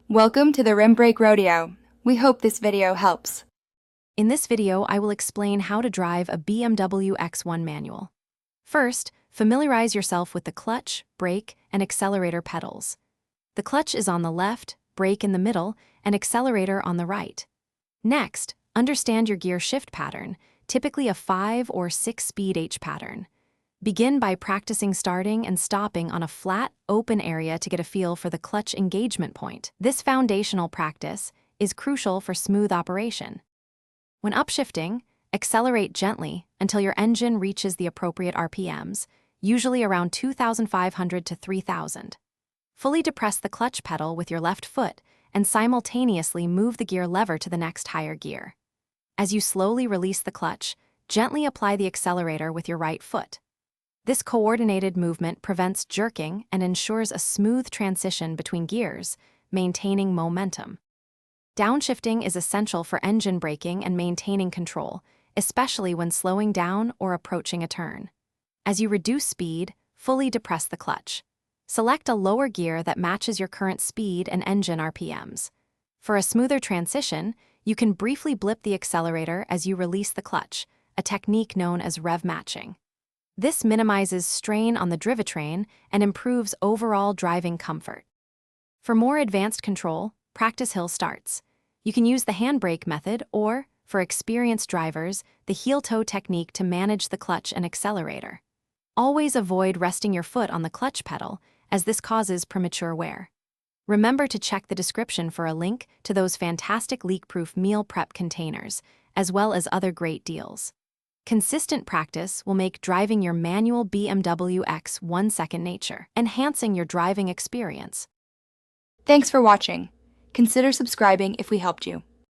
Welcome to the Rim Brake Rodeo. We hope this video helps. In this video, I will explain how to drive a BMW X1 manual. First, familiarize yourself with the clutch, brake, and accelerator pedals. The clutch is on the left, brake in the middle, and accelerator on the right. Next, understand your gear shift pattern, typically a 5 or 6-speed H pattern. Begin by practicing starting and stopping on a flat, open area to get a feel for the clutch engagement point. This foundational practice is crucial for smooth operation. When upshifting, accelerate gently until your engine reaches the appropriate RPMs, usually around 2,500 to 3,000. Fully depress the clutch pedal with your left foot and simultaneously move the gear lever to the next higher gear. As you slowly release the clutch, gently apply the accelerator with your right foot. This coordinated movement prevents jerking and ensures a smooth transition between gears, maintaining momentum. Downshifting is essential for engine braking and maintaining control, especially when slowing down or approaching a turn. As you reduce speed, fully depress the clutch. Select a lower gear that matches your current speed and engine RPMs. For a smoother transition, you can briefly blip the accelerator as you release the clutch, a technique known as rev matching. This minimizes strain on the drivetrain and improves overall driving comfort. For more advanced control, practice hill starts. You can use the handbrake method or, for experienced drivers, the heel-toe technique to manage the clutch and accelerator. Always avoid resting your foot on the clutch pedal, as this causes premature wear. Remember to check the description for a link to those fantastic leak-proof meal prep containers, as well as other great deals. Consistent practice will make driving your manual BMW X1 second nature, enhancing your driving experience. Thanks for watching. Consider subscribing if we helped you.